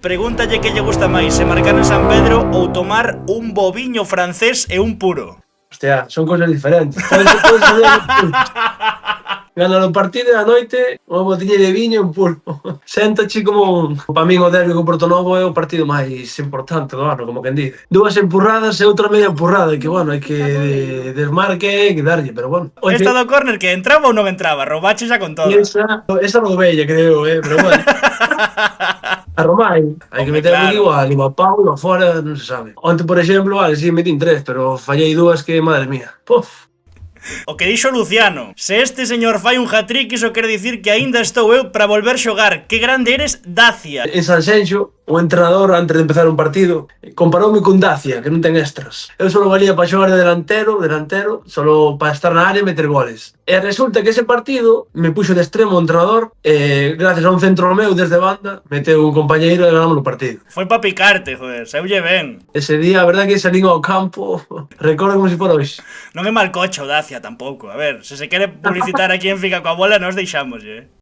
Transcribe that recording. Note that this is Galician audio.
Pregúntalle que lle gusta máis, se marcar en San Pedro ou tomar un boviño francés e un puro. Hostia, son cosas diferentes. Podes fazer ganar o partido e a noite unha botiña de viño e un pulpo. Séntache como para min o derbi co Portonovo é o partido máis importante do ano, como quen dice. Dúas empurradas e outra media empurrada, que bueno, hai que desmarque, hai que darlle, pero bueno. Esta do córner que entraba ou non entraba, robache xa con todo. Esa non bella, creo, pero bueno. A Romai, hai que meter claro. Igual, a pau, a fora, non se sabe. Onte, por exemplo, vale, si metín 3, pero fallei 2 que, madre mía. Puf. O que dixo Luciano, se este señor fai un hat-trick, iso quere dicir que aínda estou eu para volver xogar. Que grande eres, Dacia. En Sanxenxo, o entrenador, antes de empezar un partido, comparoume con Dacia, que non ten extras. Eu só valía para xogar de delantero, solo para estar na área e meter goles. E resulta que ese partido me puxo de extremo o entrenador, e gracias a un centro meu desde banda, meteu un compañeiro e ganamos o partido. Foi para picarte, joder, seulle ben. Ese día, a verdad que salín ao campo, recordo como se fora hoxe. Non é mal coche o Dacia tampouco, a ver, se se quere publicitar aquí en Fica coa Bola, nos deixamos,